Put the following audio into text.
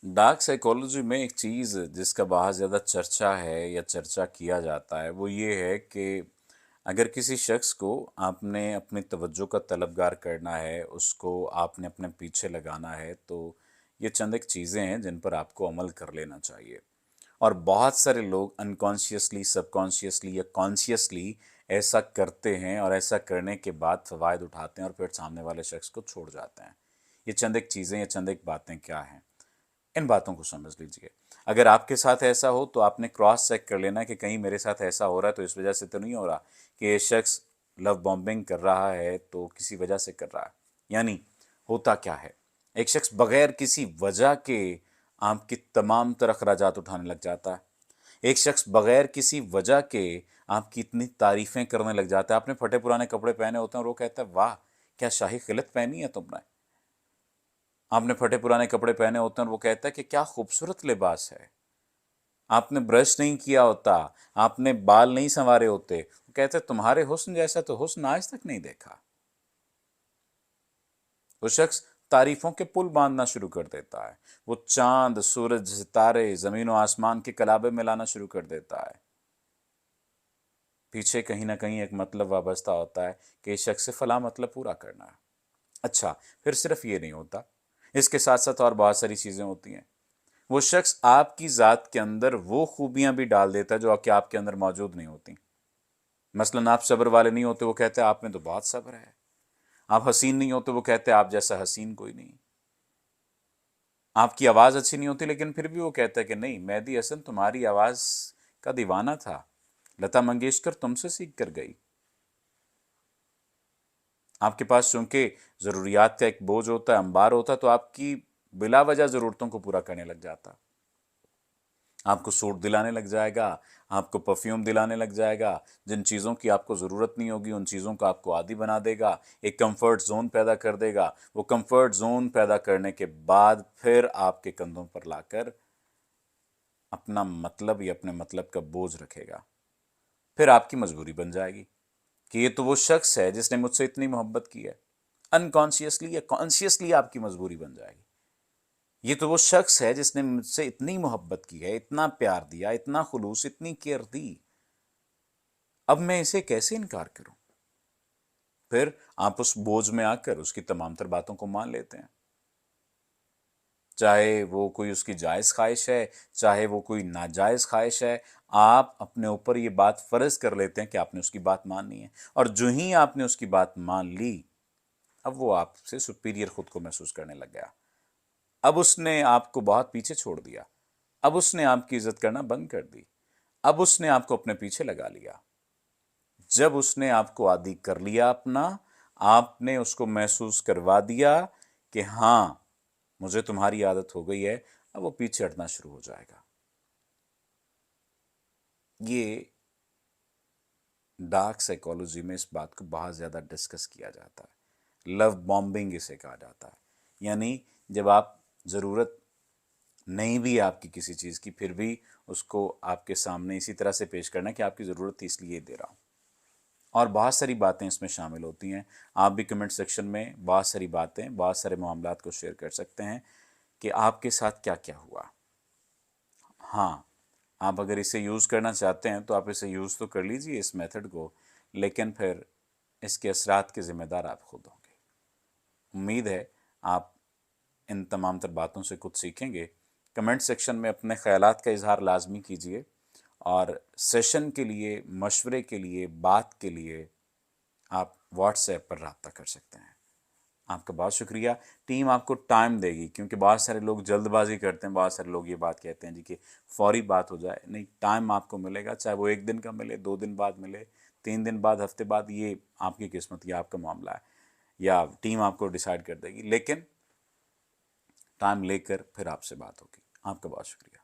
Dark psychology में एक चीज़ जिसका बहुत ज़्यादा चर्चा है या चर्चा किया जाता है वो ये है कि अगर किसी शख्स को आपने अपनी तवज्जो का तलबगार करना है, उसको आपने अपने पीछे लगाना है, तो ये चंद एक चीज़ें हैं जिन पर आपको अमल कर लेना चाहिए। और बहुत सारे लोग अनकॉन्शियसली, सबकॉन्शियसली या कॉन्शियसली ऐसा करते हैं और ऐसा करने के बाद फ़वायद उठाते हैं और फिर सामने वाले शख्स को छोड़ जाते हैं। ये चंद एक चीज़ें या चंद एक बातें क्या हैं? इन बातों को समझ लीजिए। अगर आपके साथ ऐसा हो तो आपने क्रॉस चेक कर लेना कि कहीं मेरे साथ ऐसा हो रहा है तो इस वजह से तो नहीं हो रहा कि ये शख्स लव बॉम्बिंग कर रहा है तो किसी वजह से कर रहा है। यानी होता क्या है, एक शख्स बगैर किसी वजह के आपकी तमाम तर अखराजात उठाने लग जाता है। एक शख्स बगैर किसी वजह के आपकी इतनी तारीफें करने लग जाता है। आपने फटे पुराने कपड़े पहने होते हैं और वो कहता है वाह क्या शाही खिलत पहनी है तुमने। आपने फटे पुराने कपड़े पहने होते हैं और वो कहता है कि क्या खूबसूरत लिबास है। आपने ब्रश नहीं किया होता, आपने बाल नहीं संवारे होते, वो कहते हैं तुम्हारे हुस्न जैसा तो हुस्न आज तक नहीं देखा। वो शख्स तारीफों के पुल बांधना शुरू कर देता है। वो चांद, सूरज, सितारे, जमीन और आसमान के कलाबे में लाना शुरू कर देता है। पीछे कहीं ना कहीं एक मतलब वाबस्ता होता है कि इस शख्स से फला मतलब पूरा करना है। अच्छा, फिर सिर्फ ये नहीं होता, इसके साथ साथ और बहुत सारी चीजें होती हैं। वो शख्स आपकी ज़ात के अंदर वो खूबियां भी डाल देता है जो कि आपके अंदर मौजूद नहीं होती। मसलन आप सब्र वाले नहीं होते, वो कहते हैं आप में तो बहुत सब्र है। आप हसीन नहीं होते, वो कहते हैं आप जैसा हसीन कोई नहीं। आपकी आवाज़ अच्छी नहीं होती लेकिन फिर भी वो कहता है कि नहीं, मेहदी हसन तुम्हारी आवाज़ का दीवाना था, लता मंगेशकर तुमसे सीख कर गई। आपके पास चूंकि ज़रूरियात का एक बोझ होता है, अंबार होता है, तो आपकी बिला वजह ज़रूरतों को पूरा करने लग जाता। आपको सूट दिलाने लग जाएगा, आपको परफ्यूम दिलाने लग जाएगा, जिन चीज़ों की आपको ज़रूरत नहीं होगी उन चीज़ों का आपको आदी बना देगा, एक कंफर्ट जोन पैदा कर देगा। वो कंफर्ट जोन पैदा करने के बाद फिर आपके कंधों पर लाकर अपना मतलब या अपने मतलब का बोझ रखेगा। फिर आपकी मजबूरी बन जाएगी कि ये तो वो शख्स है जिसने मुझसे इतनी मोहब्बत की है। अनकॉन्शियसली या कॉन्शियसली आपकी मजबूरी बन जाएगी। ये तो वो शख्स है जिसने मुझसे इतनी मोहब्बत की है, इतना प्यार दिया, इतना खुलूस, इतनी केयर दी, अब मैं इसे कैसे इनकार करूं। फिर आप उस बोझ में आकर उसकी तमाम तर बातों को मान लेते हैं, चाहे वो कोई उसकी जायज़ ख्वाहिश है, चाहे वो कोई नाजायज़ ख्वाहिश है। आप अपने ऊपर ये बात फ़र्ज़ कर लेते हैं कि आपने उसकी बात माननी है, और जो ही आपने उसकी बात मान ली, अब वो आपसे सुपीरियर खुद को महसूस करने लग गया। अब उसने आपको बहुत पीछे छोड़ दिया। अब उसने आपकी इज्जत करना बंद कर दी। अब उसने आपको अपने पीछे लगा लिया। जब उसने आपको आदी कर लिया अपना, आपने उसको महसूस करवा दिया कि हां, मुझे तुम्हारी आदत हो गई है, अब वो पीछे हटना शुरू हो जाएगा। ये डार्क साइकोलॉजी में इस बात को बहुत ज़्यादा डिस्कस किया जाता है। लव बॉम्बिंग इसे कहा जाता है। यानी जब आप ज़रूरत नहीं भी आपकी किसी चीज़ की, फिर भी उसको आपके सामने इसी तरह से पेश करना कि आपकी ज़रूरत थी इसलिए दे रहा हूँ। और बहुत सारी बातें इसमें शामिल होती हैं। आप भी कमेंट सेक्शन में बहुत सारी बातें, बहुत सारे मामलात को शेयर कर सकते हैं कि आपके साथ क्या क्या हुआ। हाँ, आप अगर इसे यूज़ करना चाहते हैं तो आप इसे यूज़ तो कर लीजिए इस मेथड को, लेकिन फिर इसके असरात के ज़िम्मेदार आप खुद होंगे। उम्मीद है आप इन तमाम तर बातों से कुछ सीखेंगे। कमेंट सेक्शन में अपने ख़यालात का इजहार लाजमी कीजिए, और सेशन के लिए, मशवरे के लिए, बात के लिए आप व्हाट्सएप पर रब्ता कर सकते हैं। आपका बहुत शुक्रिया। टीम आपको टाइम देगी, क्योंकि बहुत सारे लोग जल्दबाजी करते हैं, बहुत सारे लोग ये बात कहते हैं जी कि फौरी बात हो जाए। नहीं, टाइम आपको मिलेगा, चाहे वो 1 दिन का मिले, 2 दिन बाद मिले, 3 दिन बाद, हफ्ते बाद, ये आपकी किस्मत, ये आपका मामला है, या टीम आपको डिसाइड कर देगी, लेकिन टाइम लेकर फिर आपसे बात होगी। आपका बहुत शुक्रिया।